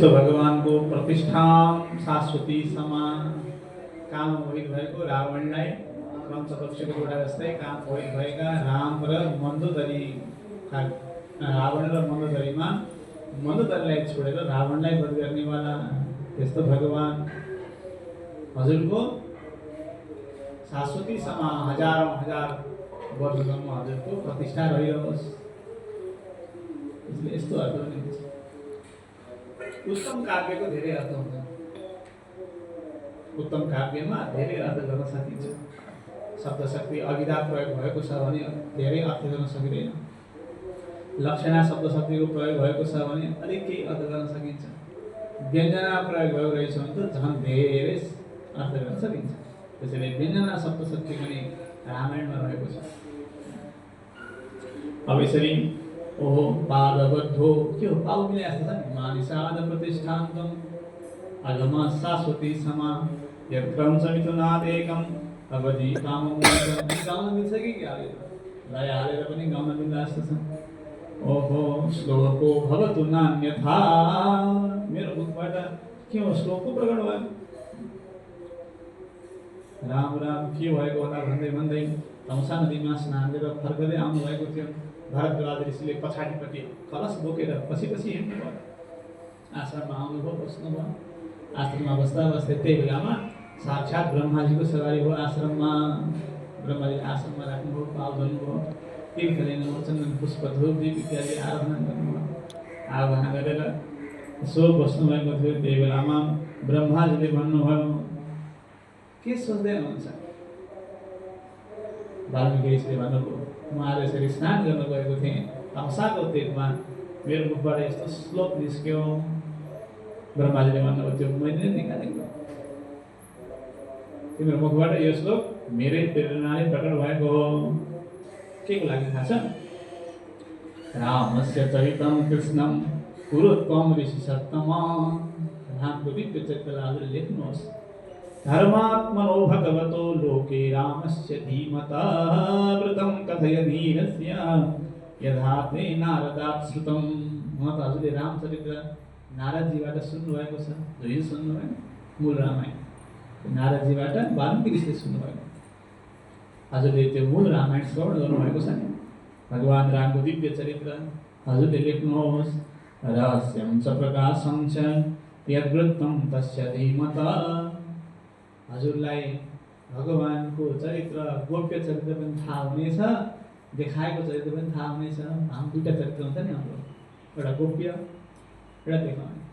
यस्तो भगवानको प्रतिष्ठा शाश्वती समा काम मोहित भएको रावणलाई पञ्चपक्षको घोडा जस्तै काम मोहित भएका राम र मन्दोदरी रावण र मन्दोदरीमा मन्दोदरीलाई छोडेर रावणलाई वध गर्नेवाला यस्तो भगवान हजुरको शाश्वती समा हजारौं हजार वर्षसम्म हजुरको प्रतिष्ठा रहिरहोस्। यसले यस्तो अर्थ पनि हुन्छ। उत्तम काव्यको धेरै अर्थ हुन्छ। उत्तम काव्यमा धेरै अर्थ गर्न सकिन्छ। शब्दशक्ति अभिधा प्रयोग भएको छ भने धेरै अर्थ गर्न सकिँदैन। लक्षणा शब्दशक्तिको प्रयोग भएको छ भने अलिक केही अर्थ गर्न सकिन्छ। व्यञ्जना प्रयोग भएको रहेछ भने त झन् धेरै अर्थ गर्न सकिन्छ। त्यसैले व्यञ्जना शब्दशक्ति पनि रामायणमा रहेको छ। अब यसरी ओहो पादबद्धो के हो पाउ मिले जस्तो छ नि मानिसाद प्रतिष्ठान्तम अगमा शाश्वती समा यत्रं समितुनादेकम अवधि कामं गाउन मिल्छ कि लय हालेर पनि गाउन मिल्दा जस्तो छ। ओहो श्लोको भवतु नान्यथा मेरो मुखबाट के हो श्लोकको प्रकट भयो। राम राम के भएको होला भन्दै भन्दै तमसा नदीमा स्नान गरेर फर्कदै आउनु भएको थियो। भरद्वाज ऋषिले पछाडिपट्टि कलश बोकेर पछि पछि हिँड्नु भयो। आश्रममा आउनुभयो, बस्नुभयो। आश्रममा बस्दा बस्दै त्यही बेलामा साक्षात् ब्रह्माजीको सवारी हो। आश्रममा ब्रह्माजीले आश्रममा राख्नुभयो, पाउ धुनुभयो, तीर्थ लिनुभयो, चन्दन पुष्प धूप दीप इत्यादि आराधना गर्नुभयो। आराधना गरेर सो बस्नुभएको थियो। त्यही बेलामा ब्रह्माजीले भन्नुभयो के सोच्दै हुनुहुन्छ। वाल्मीकि ऋषिले भन्नुभयो म आज यसरी स्नान गर्न गएको थिएँ, तमसाको तेजमा मेरो मुखबाट यस्तो श्लोक निस्क्यो। ब्रह्माजीले भन्नुभयो त्यो मैले निकालेको, तिम्रो मुखबाट यो श्लोक मेरै प्रेरणाले प्रकट भएको हो। के को लागि थाहा छ? रामस्य चरितं कृष्णं कुरुत्वं ऋषि सत्तम। रामको दिव्य चरित्रलाई हजुरले लेख्नुहोस्। धर्मात्मनो भगवतो लोके रामस्य धीमता व्रतं कथय धीरस्य यथा ते नारदात् श्रुतं। म त हजुरले रामचरित्र नारदजीबाट सुन्नुभएको छ। हिजो सुन्नुभयो मूल रामायण नारदजीबाट वाल्मीकि ऋषिले सुन्नुभएको। हजुरले त्यो मूल रामायण श्रवण गर्नुभएको छ नि। भगवान् रामको दिव्य चरित्र हजुरले लेख्नुहोस्। रहस्यं च प्रकाशं च यद्वृत्तं तस्य धीमता। हजुरलाई भगवानको चरित्र गोप्य चरित्र पनि थाहा हुनेछ, देखाएको चरित्र पनि थाहा हुनेछ। हामी दुईटा चरित्र हुन्छ नि हाम्रो, एउटा गोप्य एउटा देखाउने।